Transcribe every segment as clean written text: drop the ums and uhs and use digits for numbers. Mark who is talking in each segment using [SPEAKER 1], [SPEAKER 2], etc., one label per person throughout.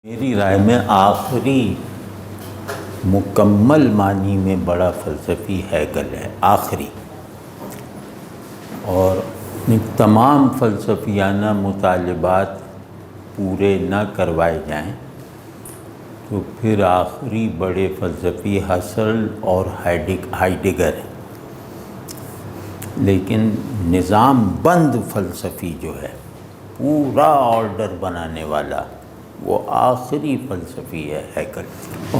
[SPEAKER 1] میری رائے میں آخری مکمل معنی میں بڑا فلسفی ہیگل ہے، آخری، اور تمام فلسفیانہ مطالبات پورے نہ کروائے جائیں تو پھر آخری بڑے فلسفی ہسل اور ہائیڈگر ہیں، لیکن نظام بند فلسفی جو ہے، پورا آرڈر بنانے والا، وہ آخری فلسفی ہے ہیگل۔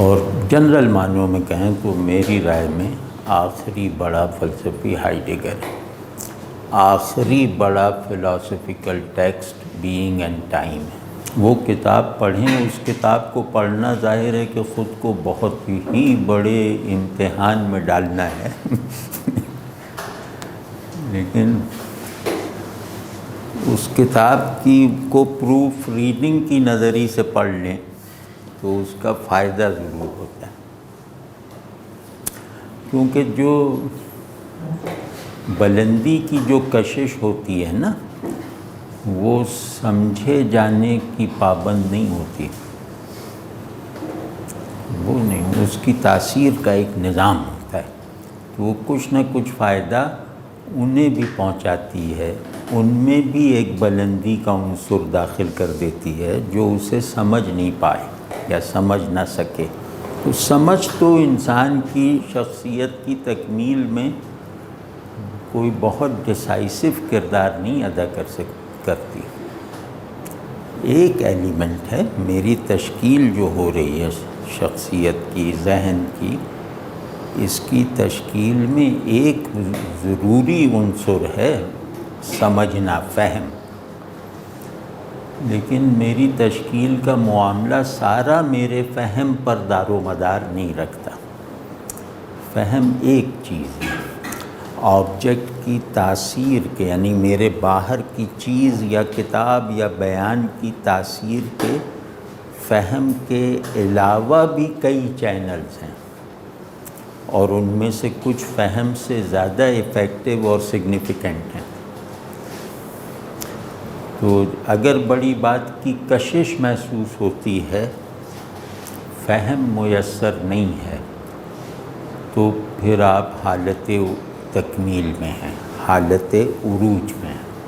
[SPEAKER 1] اور جنرل معنوں میں کہیں تو میری رائے میں آخری بڑا فلسفی ہائیڈگر ہے۔ آخری بڑا philosophical text being and time ہے۔ وہ کتاب پڑھیں، اس کتاب کو پڑھنا ظاہر ہے کہ خود کو بہت ہی بڑے امتحان میں ڈالنا ہے لیکن اس کتاب کو پروف ریڈنگ کی نظری سے پڑھ لیں تو اس کا فائدہ ضرور ہوتا ہے، کیونکہ جو بلندی کی جو کشش ہوتی ہے نا، وہ سمجھے جانے کی پابند نہیں ہوتی، وہ نہیں، اس کی تاثیر کا ایک نظام ہوتا ہے، تو وہ کچھ نہ کچھ فائدہ انہیں بھی پہنچاتی ہے، ان میں بھی ایک بلندی کا عنصر داخل کر دیتی ہے جو اسے سمجھ نہیں پائے یا سمجھ نہ سکے۔ تو سمجھ تو انسان کی شخصیت کی تکمیل میں کوئی بہت ڈیسائسو کردار نہیں ادا کرتی، ایک ایلیمنٹ ہے۔ میری تشکیل جو ہو رہی ہے شخصیت کی، ذہن کی، اس کی تشکیل میں ایک ضروری عنصر ہے سمجھنا، فہم، لیکن میری تشکیل کا معاملہ سارا میرے فہم پر دار و مدار نہیں رکھتا۔ فہم ایک چیز ہے، آبجیکٹ کی تاثیر کے، یعنی میرے باہر کی چیز یا کتاب یا بیان کی تاثیر کے فہم کے علاوہ بھی کئی چینلز ہیں، اور ان میں سے کچھ فہم سے زیادہ ایفیکٹو اور سگنیفیکنٹ ہیں۔ تو اگر بڑی بات کی کشش محسوس ہوتی ہے، فہم میسر نہیں ہے، تو پھر آپ حالت تکمیل میں ہیں، حالت عروج میں ہیں۔